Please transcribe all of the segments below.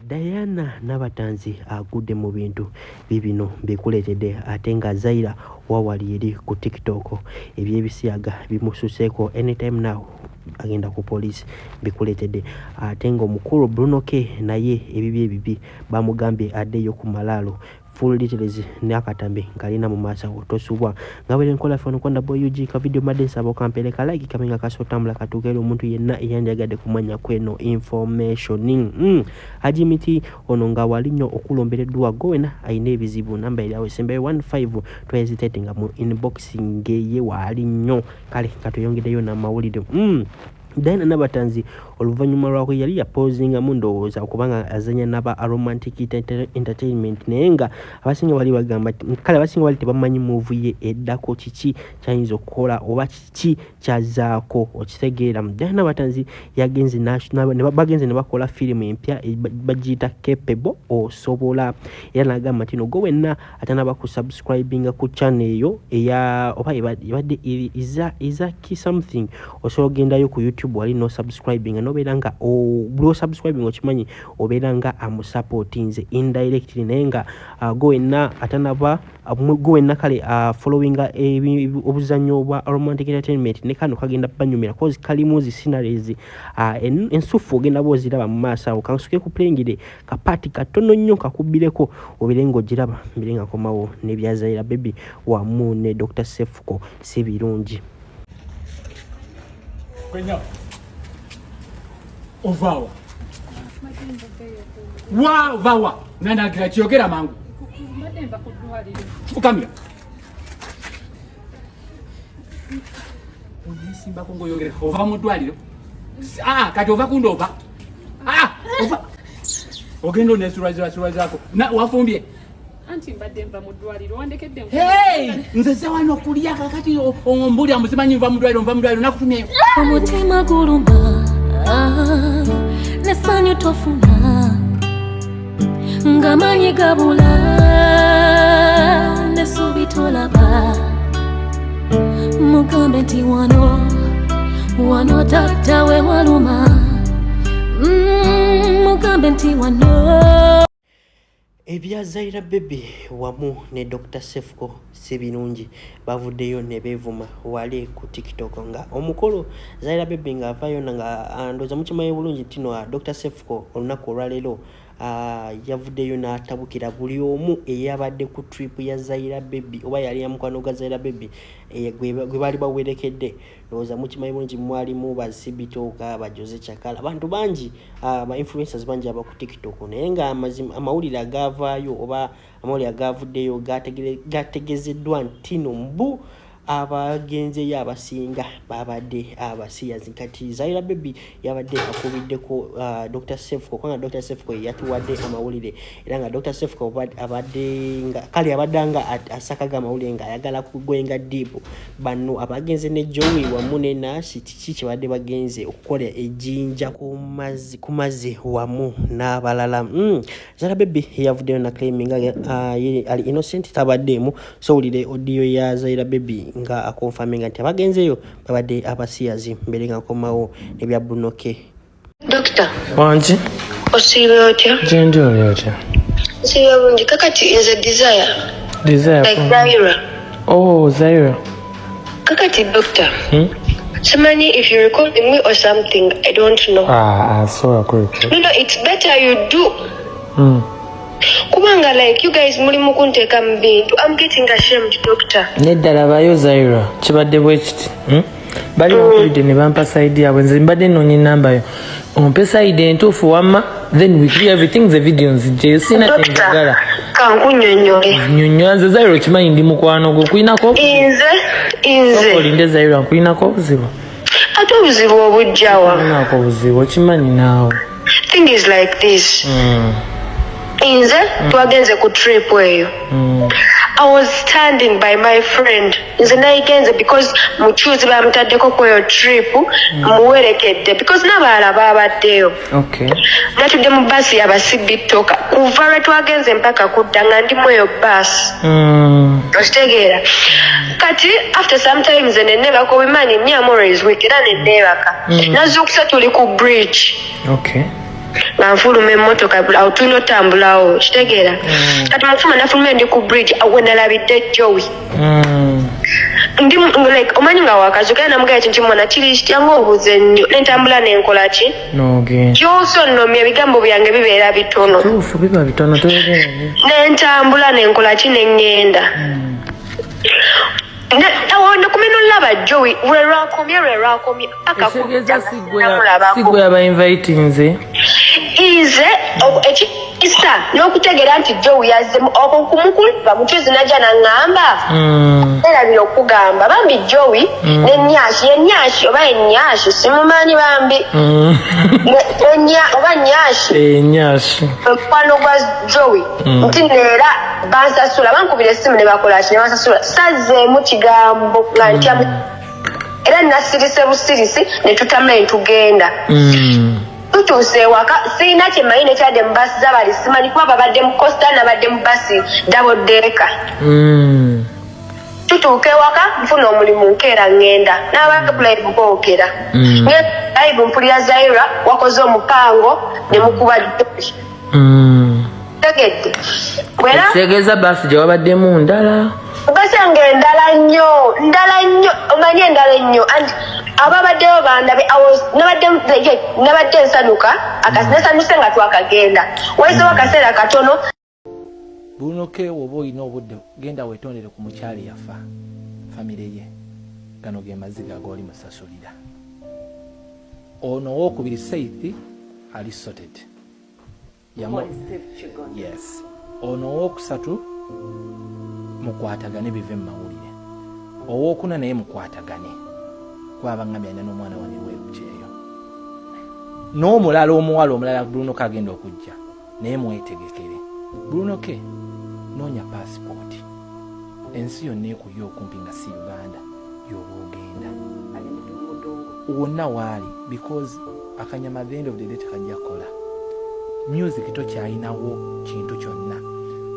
Diana Nabatanzi agude mu bintu bibino bikuletedde ate nga Zaira wawali eri ku TikTok ebyebisiyaga bimususeko anytime now agenda ku police bikuletedde ate nga omukulu Bruno K naye ebibi bamugambye adeyo kumalalo full details n'akatambe kalina mu maaso otosubwa nga bwe nkola fono kwanda boy UG ka video madensa bokampeleka like kamenga kasotambula katukero omuntu yenna eyanjagadde kumanya kweno information ajimiti ono nga walinyo okulombereddwa gowena ayina ebizibu namba yawe sembe 15 to hesitate nga mu inboxing ye walinyo kale katuyongedeyo na mawulide Diana Nabatanzi oluvanyuma lwako yali yapozinga mu ndowooza okubanga azanya naba Aromatic Entertainment nenga abasinga bali bagamba kale abasinga bali tebamanyi move ye eddako kiki kyayinza okukola oba kiki kyazaako okitegeera. Diana Nabatanzi yagenze national ne bagenze ne bakola film empya bagiyita Capable osobola era nagamba nti no gowenna atanaba ku subscribing ku channel eyo eya oba ibadde iza ki something osobola gendayo ku YouTube wali no subscribing no belanga bro subscribing okimanyi obelanga amusupportinze indirectly nenga gowenna atanaba gowenna kale following obuzanyo bwa Aromatic Entertainment ne kano kagenda banyumira cause kalimuzi scenarios ensufu ogenda boziraba mu maaso kansuke ku playingide kapati katono nnyo kakubireko obirengo giraba mbirenga komawo ne byazaira baby wa mune Dr. Sefuko sibirungi Kwenya ovawa wa vawa nana gira chiogera mangu mademba kudwaliro ukamira simba kongo yogera ova mudwaliro kati ova kundova ova ogendo nesuraza zako na wafumbye anti mbademba mudwaliro wandekedde nze wano kulia kakati ombuli amuzimanyi mva mudwaliro nakutumyeyo omutima guluma nesanyu tofuna ngamanyi gabula nesubi tolaba mugambe nti wano dakta we waluma mugambe nti wano ebya Zaira baby wamu ne Dr. Sefuko sibirungi bavuddeyo ne bevuma wali ku TikTok nga omukolo Zaira baby nga avayo nga ndoza mukimaye bulungi tino Dr. Sefuko olunaku olwalero yavuddeyo n'atabukira buli omu eyabadde ku trip ya Zaira baby oba yali ya mukwano ga Zaira baby gwe bali bawerekedde ndoza mukimaye bulungi mwalimu bazibitoka bajoze chakala abantu bangi ba influencers bangi aba ku TikTok nenga amawulira agavaayo oba amawulira agavuddeyo gategezeddwa ntino mbu abagenze yabasinga babadde abasiyazi kati Zaira baby yabadde akubiddeko Dr. Sefuko kwanga Dr. Sefuko yatuwadde amawulire era nga Dr. Sefuko abadde nga kali abadanga asakaga amawulire nga ayagala kugwenga deep bano abagenze ne Joey wamune nasi kiki badde bagenze okukola ejinja kumazi wamu n'abalala Zaira baby yavuddeyo na claiming ali innocent tabaddemu so ulire audio ya Zaira baby nga akonfaminga nti abagenzeyo babadde abasiyazi mbere nga komawo nebya Bruno K. Doctor Wanji osibe otya jendo yotya sibe bungi kakati is a desire like Zaira. Oh Zaira kakati doctor Samani, if you're recording me or something, I don't know. I saw a quick. No, it's better you do. Kubanga like you guys muri mukunteka mbintu. I'm getting ashamed, doctor. Nedala bayo Zaira kibadde bwekiti bali bakulide ne bampa side yawe nze mbadde nonyi namba yo ompe side entuufu wamma then we clear everything the videos je sina tengagala kankunyonyole nyonyanze Zaira kimanyi ndi mukwano gwo kuinako inze olinde Zaira kuinako buzibu ate obuzibu obujjawa nako buzibu kimanyi nawe thing is like this inze twagenze ku trip eyo I was standing by my friend inze nayigenze because muchuzi bamutaddeko kweyo trip muwerekedde because n'abalala babaddeyo natudde mu basi yabasibitoka kuva lwe twagenze mpaka kudda nga ndi mweyo basi okitegeera kati after sometimes nenebaka obimanyi me I'm always weak era nenebaka nazukusa tuli ku bridge nga nfuluma emmotoka awo tulina otambulawo kitegeera kati mufuma nafuluma ndi ku bridge we nalabidde Joey ndi like omanyi nga wakazuka namugaya kintu mwana kiri kityango obuze nnyo nentambula nenkola ki kyose nnomye ebigambo byange bibeera bitono biba bitono nentambula nenkola ki neŋŋenda awanda kumeno Laba Joey lwe lwakomye sigwe yaba inviting nze ize ekisa n'okutegeera nti Joey yazze okumukuliba mukyuzi najja naŋŋamba erabira okugamba bambi Joey yenyashi oba enyashi simumanyi bambi oba nyashi omukwano gwa Joey nti neera bansasula bankubira essimu ne bakola ki ne bansasula sazzeemu kigambo nga ntyamu era nasirise busirisi ne tutama entugenda tutuuse ewaka sirina kyemanyi nekyadde mu basi zabali simanyi kuba babadde mu costa nabadde mu basi dabodeeka tutuuka ewaka nfuna omulimu nkeera ŋŋenda n'abalive boogera live mpulira Zaira wakoze omupango ne mukuba tegedde tegeeza basi gye wabaddemu ndala basi yange ndala nnyo omanyi endala ennyo and ababaddeyo bandabe nabadde nsanyuka akanesanyuse nga twakagenda wayisewo akaseera katono Bruno K woba olina obudde genda weetondere ku mukyali yafa famire ye gano ge maziga g'oli musasulira ono owokubiri Seithi ali sorted yes ono owokusatu mukwatagane bive mu mawulire owokuna naye mukwatagane kwabangambye alina n'omwana wange weekyeyo n'omulala omuwala omulala Bruno K agenda okujja naye mwetegekere Bruno K noonya passport ensi yonna ekuyo okumpi nga si Uganda yoba ogenda wonna waali because akanyama at the end of the day tekajja kola music tokyalinawo kintu kyonna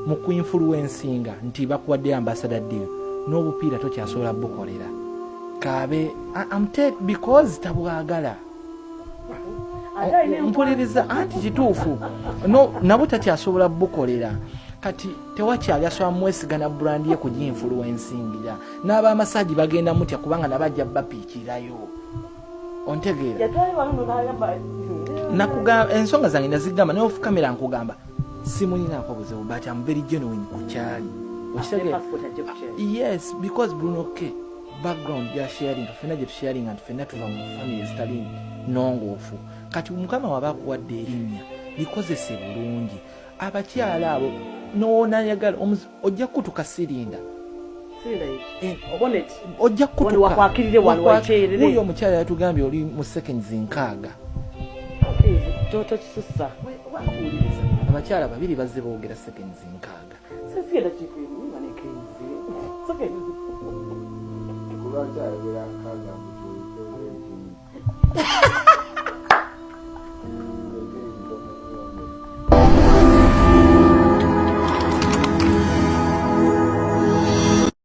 mu kuinfluencinga nti bakuwadde ambassador deal n'obupiira tokyasobola bukolera kabe because tabwagala mpuliriza anti kituufu nabo takyasobola bukolera kati tewakyali asobola mwesigana brand ye kuginfluencingira n'abamasaji bagenda mutya kubanga nabajja bapiikirayo ontegeera nakugamba ensonga zange nazigamba naye off camera nkugamba simulinako buzibu but I'm very genuine kukyali yes because Bruno K background ya sharing tufena je sharing and fena tuva mu family zitali nongofu kati mukama wabakuwadde erinnya likozese bulungi abakyala abo noona yagala ojja kutuka sirinda ojja kutuka wakwakirire wano wakyerere uyo omukyala yatugambye oli mu seconds nkaaga toto kisusa abakyala babiri bazze boogera seconds nkaaga sifira chifu manekenzi Kulancha era nkaaga mu